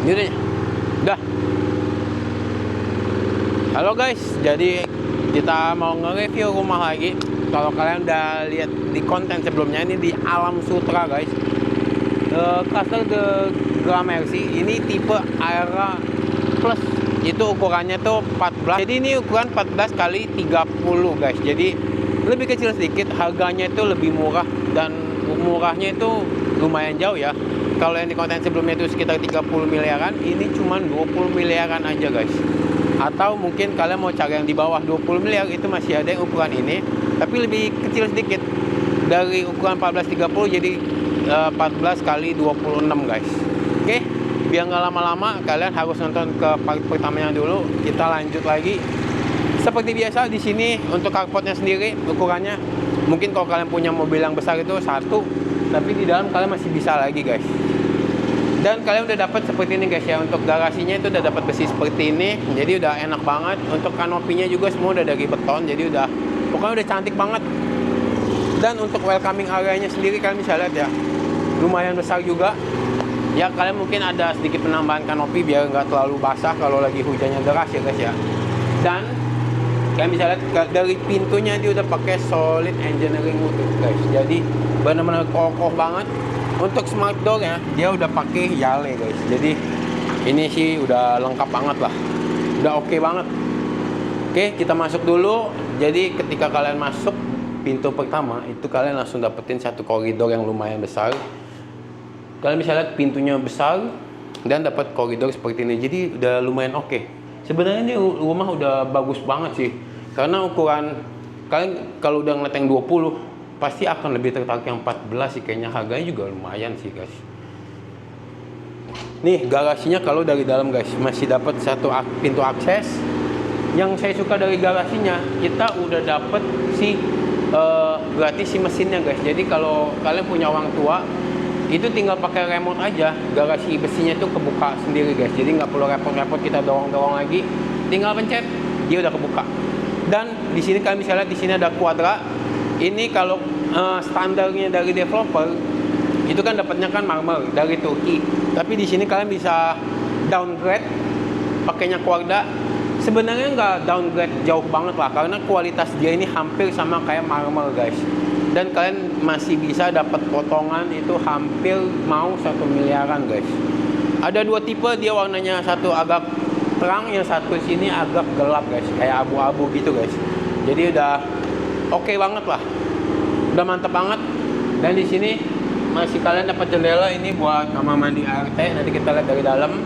Ini udah. Halo guys, jadi kita mau nge-review rumah lagi. Kalau kalian udah lihat di konten sebelumnya, ini di Alam Sutra guys. Castle de Gramercy ini tipe Era Plus. Itu ukurannya tuh 14. Jadi ini ukuran 14 kali 30 guys. Jadi lebih kecil sedikit, harganya itu lebih murah dan murahnya itu lumayan jauh ya. Kalau yang di konten sebelumnya itu sekitar 30 miliaran, ini cuma 20 miliaran aja guys. Atau mungkin kalian mau cari yang di bawah 20 miliar, itu masih ada yang ukuran ini, tapi lebih kecil sedikit. Dari ukuran 1430 jadi 14 kali 26 guys. Oke, biar nggak lama-lama, kalian harus nonton ke part pertamanya dulu. Kita lanjut lagi. Seperti biasa di sini untuk carportnya sendiri ukurannya, mungkin kalau kalian punya mobil yang besar itu satu, tapi di dalam kalian masih bisa lagi guys. Dan kalian udah dapat seperti ini guys ya. Untuk garasinya itu udah dapat besi seperti ini, jadi udah enak banget. Untuk kanopinya juga semua udah dari beton, jadi udah pokoknya udah cantik banget. Dan untuk welcoming area-nya sendiri kalian bisa lihat ya, lumayan besar juga. Ya kalian mungkin ada sedikit penambahan kanopi biar nggak terlalu basah kalau lagi hujannya deras ya guys ya. Dan kalian bisa lihat dari pintunya dia udah pakai solid engineering wood guys. Jadi benar-benar kokoh banget. Untuk smart door ya, dia udah pakai Yale guys. Jadi ini sih udah lengkap banget lah. Udah oke banget. Oke, kita masuk dulu. Jadi ketika kalian masuk pintu pertama, itu kalian langsung dapetin satu koridor yang lumayan besar. Kalian bisa lihat pintunya besar dan dapat koridor seperti ini. Jadi udah lumayan oke. Sebenarnya ini rumah udah bagus banget sih. Karena ukuran kalian kalau udah ngeliat yang 20 pasti akan lebih tertarik yang 14 sih kayaknya. Harganya juga lumayan sih guys. Nih garasinya kalau dari dalam guys masih dapat satu pintu akses. Yang saya suka dari garasinya, kita udah dapat si gratis si mesinnya guys. Jadi kalau kalian punya orang tua, itu tinggal pakai remote aja, garasi besinya itu kebuka sendiri guys. Jadi nggak perlu repot-repot kita dorong-dorong lagi, tinggal pencet dia udah kebuka. Dan di sini kalian bisa lihat di sini ada kuadra. Ini kalau standarnya dari developer itu kan dapatnya kan marmer dari Turki. Tapi di sini kalian bisa downgrade pakainya kuadra. Sebenarnya nggak downgrade jauh banget lah, karena kualitas dia ini hampir sama kayak marmer guys. Dan kalian masih bisa dapat potongan itu hampir mau 1 miliaran guys. Ada dua tipe, dia warnanya satu agak terang, yang satu sini agak gelap guys, kayak abu-abu gitu guys. Jadi udah oke banget lah, udah mantep banget. Dan di sini masih kalian dapat jendela ini buat kamar mandi ART. Nanti kita lihat dari dalam.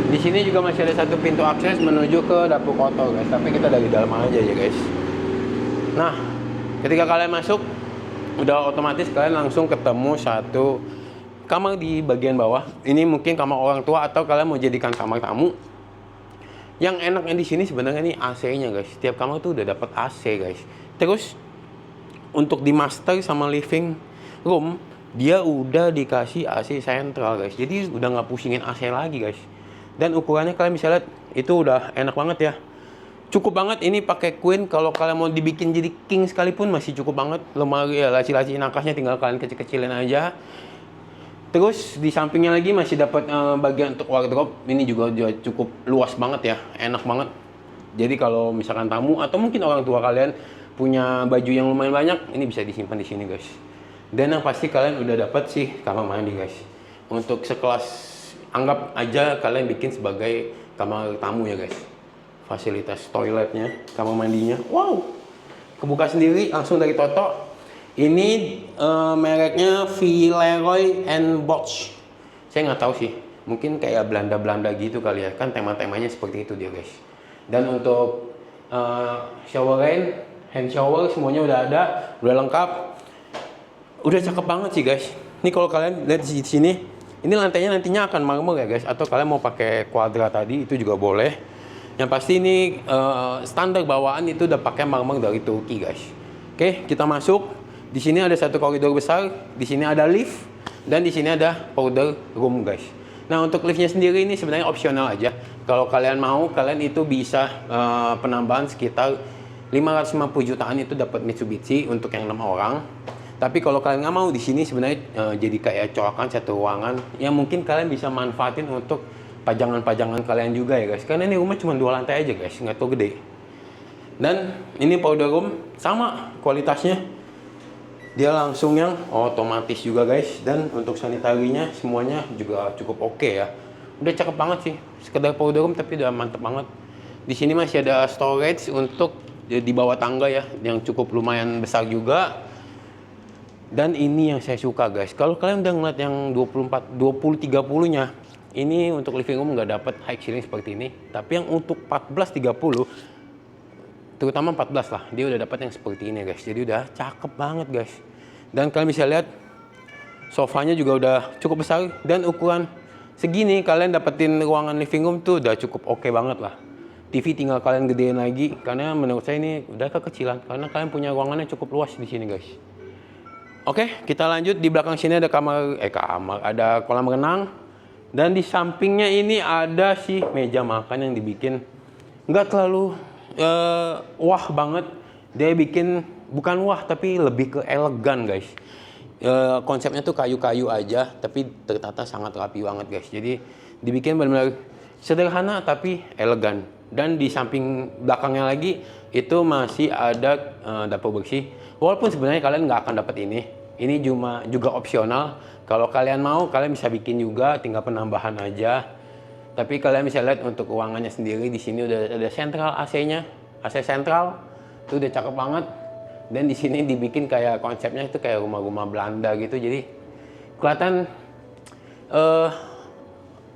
Di sini juga masih ada satu pintu akses menuju ke dapur kotor guys. Tapi kita dari dalam aja ya guys. Nah, ketika kalian masuk, udah otomatis kalian langsung ketemu satu kamar di bagian bawah. Ini mungkin kamar orang tua atau kalian mau jadikan kamar tamu. Yang enaknya di sini sebenarnya ini AC-nya guys. Setiap kamar tuh udah dapat AC guys. Terus untuk di master sama living room, dia udah dikasih AC sentral guys. Jadi udah nggak pusingin AC lagi guys. Dan ukurannya kalian bisa lihat itu udah enak banget ya. Cukup banget ini pakai queen. Kalau kalian mau dibikin jadi king sekalipun masih cukup banget. Lemari ya, laci-laci nangkasnya tinggal kalian kecil-kecilin aja. Terus di sampingnya lagi masih dapat bagian untuk wardrobe. Ini juga cukup luas banget ya, enak banget. Jadi kalau misalkan tamu atau mungkin orang tua kalian punya baju yang lumayan banyak, ini bisa disimpan di sini guys. Dan yang pasti kalian udah dapat sih kamar mandi guys. Untuk sekelas, anggap aja kalian bikin sebagai kamar tamu ya guys. Fasilitas toiletnya, kamar mandinya, wow, kebuka sendiri langsung dari Toto. Ini mereknya Villeroy and Boch. Saya nggak tahu sih, mungkin kayak Belanda-Belanda gitu kali ya, kan tema-temanya seperti itu dia guys. Dan untuk shower rain, hand shower semuanya udah ada, udah lengkap, udah cakep banget sih guys. Ini kalau kalian lihat di sini, ini lantainya nantinya akan marmer ya guys, atau kalian mau pakai kuadra tadi itu juga boleh. Yang pasti ini standar bawaan itu udah pakai marmer dari Turki guys. Oke, kita masuk. Di sini ada satu koridor besar, di sini ada lift, dan di sini ada powder room guys. Nah untuk liftnya sendiri ini sebenarnya opsional aja. Kalau kalian mau, kalian itu bisa penambahan sekitar 550 jutaan itu dapat Mitsubishi untuk yang 6 orang. Tapi kalau kalian nggak mau, di sini sebenarnya jadi kayak colokan satu ruangan yang mungkin kalian bisa manfaatin untuk pajangan-pajangan kalian juga ya guys. Karena ini rumah cuma 2 lantai aja guys, nggak terlalu gede. Dan ini powder room sama kualitasnya, dia langsung yang otomatis juga guys. Dan untuk sanitarinya semuanya juga cukup oke ya. Udah cakep banget sih, sekedar powder room tapi udah mantep banget. Di sini masih ada storage untuk di bawah tangga ya, yang cukup lumayan besar juga. Dan ini yang saya suka guys, kalau kalian udah ngeliat yang 20-30-nya, ini untuk living room nggak dapat high ceiling seperti ini. Tapi yang untuk 14-30, terutama 14 lah, dia udah dapat yang seperti ini guys. Jadi udah cakep banget guys. Dan kalian bisa lihat sofanya juga udah cukup besar, dan ukuran segini kalian dapetin ruangan living room tuh udah cukup oke banget lah. TV tinggal kalian gedein lagi, karena menurut saya ini udah kekecilan, karena kalian punya ruangannya cukup luas di sini guys. Oke, kita lanjut. Di belakang sini ada ada kolam renang, dan di sampingnya ini ada si meja makan yang dibikin nggak terlalu wah banget. Dia bikin bukan wah tapi lebih ke elegan guys. Konsepnya tuh kayu-kayu aja tapi tertata sangat rapi banget guys. Jadi dibikin benar-benar sederhana tapi elegan. Dan di samping belakangnya lagi itu masih ada dapur bersih. Walaupun sebenarnya kalian nggak akan dapat ini. Ini juga opsional. Kalau kalian mau, kalian bisa bikin juga, tinggal penambahan aja. Tapi kalian bisa lihat untuk ruangannya sendiri di sini udah ada sentral AC-nya, AC sentral. Itu udah cakep banget. Dan di sini dibikin kayak konsepnya itu kayak rumah-rumah Belanda gitu. Jadi kelihatan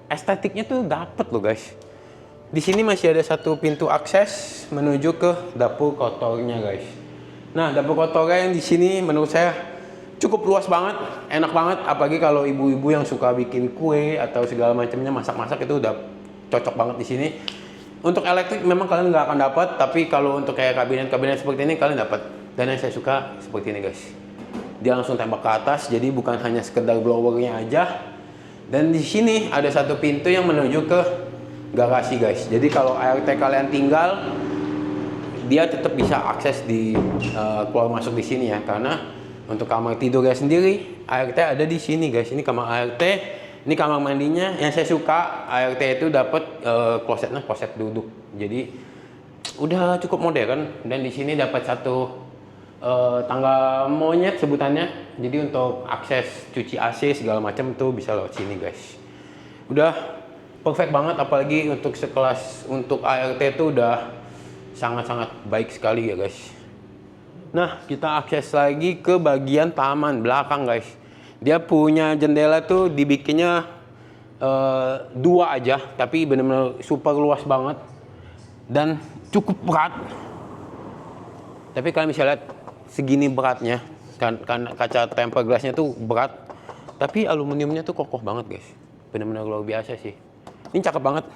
estetiknya tuh dapet loh guys. Di sini masih ada satu pintu akses menuju ke dapur kotornya guys. Nah, dapur kotornya yang di sini menurut saya cukup luas banget, enak banget. Apalagi kalau ibu-ibu yang suka bikin kue atau segala macamnya, masak-masak, itu udah cocok banget di sini. Untuk elektrik memang kalian nggak akan dapat, tapi kalau untuk kayak kabinet-kabinet seperti ini kalian dapat. Dan yang saya suka seperti ini guys. Dia langsung tembak ke atas, jadi bukan hanya sekedar blowernya aja. Dan di sini ada satu pintu yang menuju ke garasi guys. Jadi kalau ART kalian tinggal, dia tetap bisa akses di keluar masuk di sini ya, karena untuk kamar tidurnya sendiri, ART ada di sini guys. Ini kamar ART, ini kamar mandinya. Yang saya suka, ART itu dapat kloset duduk. Jadi udah cukup modern. Dan di sini dapat satu tangga monyet sebutannya. Jadi untuk akses cuci AC segala macam tuh bisa lewat sini guys. Udah perfect banget, apalagi untuk sekelas untuk ART itu udah sangat-sangat baik sekali ya guys. Nah, kita akses lagi ke bagian taman belakang guys. Dia punya jendela tuh dibikinnya 2 aja, tapi benar-benar super luas banget dan cukup berat. Tapi kalian bisa lihat segini beratnya, kan kaca tempered glassnya tuh berat, tapi aluminiumnya tuh kokoh banget guys. Benar-benar luar biasa sih. Ini cakep banget.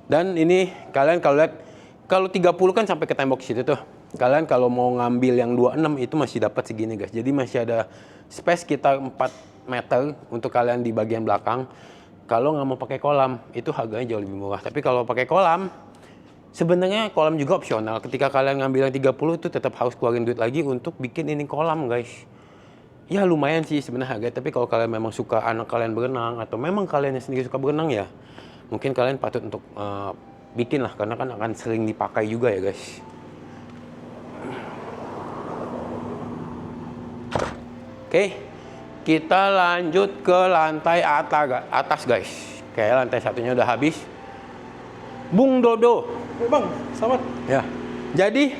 Dan ini kalian kalau lihat, kalau 30 kan sampai ke tembok situ tuh. Kalian kalau mau ngambil yang 26 itu masih dapat segini guys. Jadi masih ada space sekitar 4 meter untuk kalian di bagian belakang. Kalau nggak mau pakai kolam, itu harganya jauh lebih murah. Tapi kalau pakai kolam, sebenarnya kolam juga opsional. Ketika kalian ngambil yang 30 itu tetap harus keluarin duit lagi untuk bikin ini kolam guys. Ya lumayan sih sebenarnya harga. Tapi kalau kalian memang suka anak kalian berenang, atau memang kalian sendiri suka berenang ya, mungkin kalian patut untuk bikin lah, karena kan akan sering dipakai juga ya guys. Oke, kita lanjut ke lantai atas guys. Kayak lantai satunya udah habis. Bung Dodo. Bang, selamat. Ya. Jadi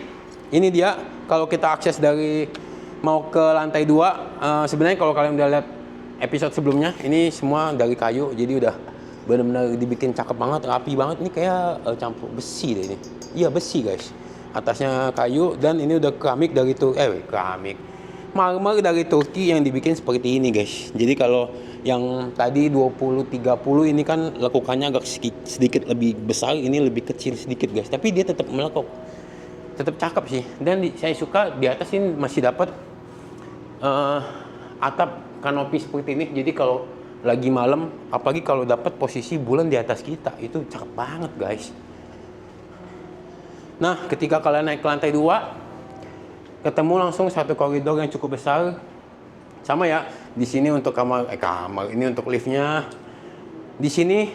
ini dia, kalau kita akses dari mau ke lantai 2, sebenarnya kalau kalian udah lihat episode sebelumnya, ini semua dari kayu. Jadi udah benar-benar dibikin cakep banget, rapi banget. Ini kayak campur besi deh ini. Iya, besi guys. Atasnya kayu, dan ini udah keramik dari marmer dari Turki yang dibikin seperti ini guys. Jadi kalau yang tadi 20-30 ini kan lekukannya agak sedikit lebih besar, ini lebih kecil sedikit guys. Tapi dia tetap melekuk, tetap cakep sih. Dan saya suka di atas ini masih dapat atap kanopi seperti ini. Jadi kalau lagi malam, apalagi kalau dapat posisi bulan di atas kita, itu cakep banget guys. Nah, ketika kalian naik ke lantai 2, ketemu langsung satu koridor yang cukup besar. Sama ya, di sini untuk kamar ini untuk liftnya. Di sini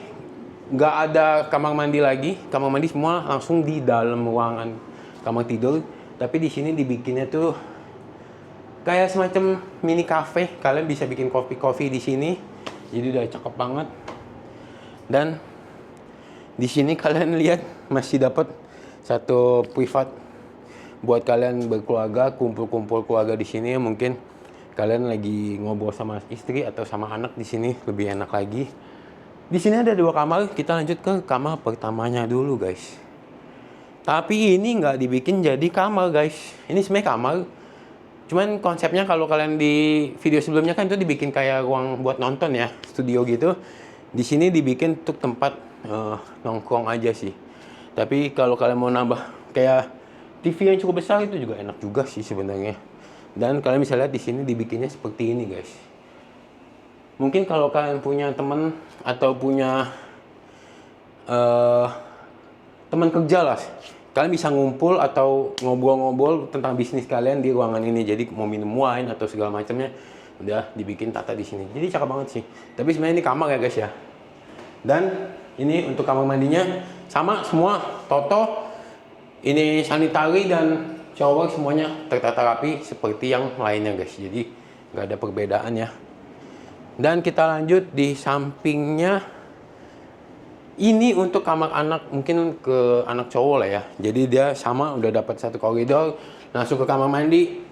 nggak ada kamar mandi lagi. Kamar mandi semua langsung di dalam ruangan kamar tidur. Tapi di sini dibikinnya tuh kayak semacam mini cafe. Kalian bisa bikin kopi di sini. Jadi udah cakep banget. Dan di sini kalian lihat masih dapat satu privat buat kalian berkeluarga, kumpul-kumpul keluarga di sini. Mungkin kalian lagi ngobrol sama istri atau sama anak di sini lebih enak lagi. Di sini ada 2 kamar. Kita lanjut ke kamar pertamanya dulu, guys. Tapi ini nggak dibikin jadi kamar, guys. Ini sebenarnya kamar. Cuman konsepnya kalau kalian di video sebelumnya kan itu dibikin kayak ruang buat nonton ya, studio gitu. Di sini dibikin untuk tempat nongkrong aja sih. Tapi kalau kalian mau nambah kayak TV yang cukup besar itu juga enak juga sih sebenarnya. Dan kalian bisa lihat di sini dibikinnya seperti ini, guys. Mungkin kalau kalian punya teman atau punya teman kerja lah, kalian bisa ngumpul atau ngobrol-ngobrol tentang bisnis kalian di ruangan ini. Jadi mau minum wine atau segala macamnya udah dibikin tata di sini. Jadi cakep banget sih. Tapi sebenarnya ini kamar ya, guys ya. Dan ini untuk kamar mandinya sama semua Toto. Ini sanitary dan shower semuanya tertata rapi seperti yang lainnya, guys. Jadi nggak ada perbedaan ya. Dan kita lanjut di sampingnya. Ini untuk kamar anak, mungkin ke anak cowok lah ya. Jadi dia sama udah dapat satu koridor, langsung ke kamar mandi.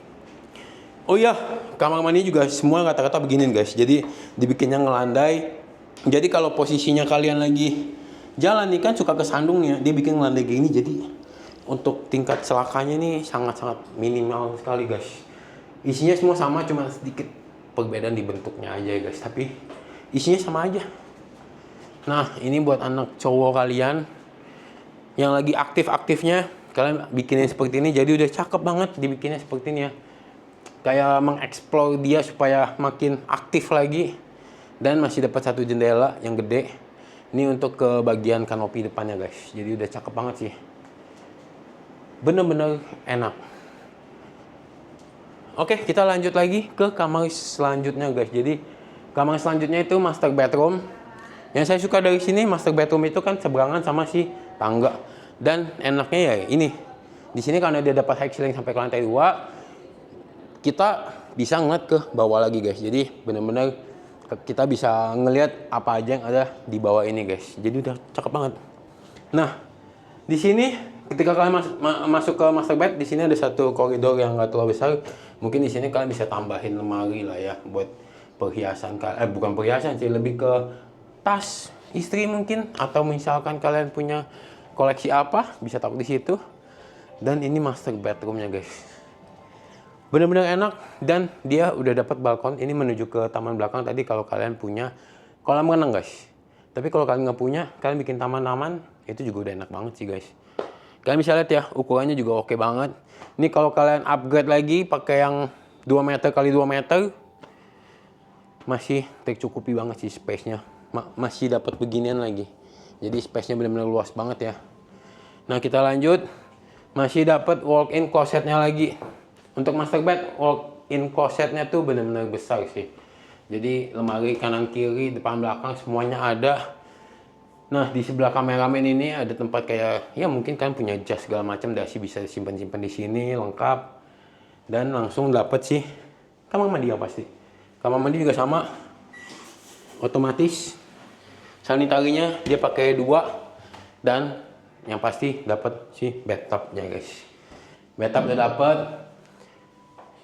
Oh iya, kamar mandi juga semua rata-rata begini, guys. Jadi dibikinnya ngelandai. Jadi kalau posisinya kalian lagi jalan nih kan suka kesandungnya, dia bikin ngelandai gini. Jadi untuk tingkat celakanya nih sangat-sangat minimal sekali, guys. Isinya semua sama, cuma sedikit perbedaan di bentuknya aja, guys. Tapi isinya sama aja. Nah, ini buat anak cowok kalian yang lagi aktif-aktifnya, kalian bikinnya seperti ini. Jadi udah cakep banget dibikinnya seperti ini ya. Kayak mengeksplor dia supaya makin aktif lagi. Dan masih dapat satu jendela yang gede. Ini untuk ke bagian kanopi depannya, guys. Jadi udah cakep banget sih. Bener-bener enak. Oke, kita lanjut lagi ke kamar selanjutnya, guys. Jadi kamar selanjutnya itu master bedroom. Yang saya suka dari sini, master bedroom itu kan seberangan sama si tangga. Dan enaknya ya ini. Di sini karena dia dapat high ceiling sampai ke lantai 2, kita bisa ngeliat ke bawah lagi, guys. Jadi bener-bener kita bisa ngeliat apa aja yang ada di bawah ini, guys. Jadi udah cakep banget. Nah, di sini ketika kalian masuk ke master bed, di sini ada satu koridor yang nggak terlalu besar. Mungkin di sini kalian bisa tambahin lemari lah ya buat perhiasan kalian. Bukan perhiasan sih, lebih ke tas istri mungkin, atau misalkan kalian punya koleksi apa bisa taruh di situ. Dan ini master bedroomnya, guys. Benar-benar enak dan dia udah dapat balkon. Ini menuju ke taman belakang tadi kalau kalian punya kolam renang, guys. Tapi kalau kalian nggak punya, kalian bikin taman-taman itu juga udah enak banget sih, guys. Kalian bisa lihat ya, ukurannya juga oke banget. Ini kalau kalian upgrade lagi pakai yang 2 meter kali 2 meter, masih tercukupi banget sih space-nya. Masih dapat beginian lagi. Jadi space-nya benar-benar luas banget ya. Nah, kita lanjut. Masih dapat walk-in closet-nya lagi. Untuk master bed, walk-in closet-nya tuh benar-benar besar sih. Jadi lemari kanan kiri, depan belakang semuanya ada. Nah, di sebelah kameramen ini ada tempat kayak ya mungkin kalian punya jas segala macam, dasi bisa simpan-simpan di sini lengkap. Dan langsung dapat sih kamar mandi yang pasti. Kamar mandi juga sama. Otomatis sanitarinya dia pakai 2 dan yang pasti dapat si bathtubnya, guys. Bathtub udah dapat,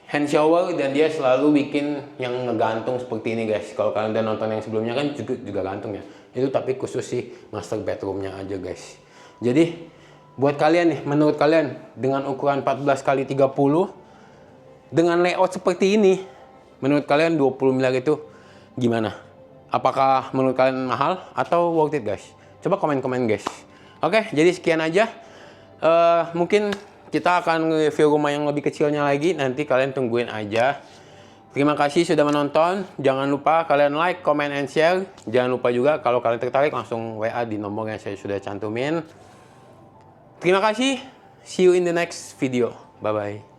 hand shower, dan dia selalu bikin yang ngegantung seperti ini, guys. Kalau kalian udah nonton yang sebelumnya kan juga gantung ya. Itu tapi khusus si master bedroomnya aja, guys. Jadi buat kalian nih, menurut kalian dengan ukuran 14 kali 30 dengan layout seperti ini, menurut kalian 20 miliar itu gimana? Apakah menurut kalian mahal atau worth it, guys? Coba komen-komen, guys. Oke, jadi sekian aja. Mungkin kita akan review rumah yang lebih kecilnya lagi. Nanti kalian tungguin aja. Terima kasih sudah menonton. Jangan lupa kalian like, comment, and share. Jangan lupa juga kalau kalian tertarik langsung WA di nomor yang saya sudah cantumin. Terima kasih. See you in the next video. Bye-bye.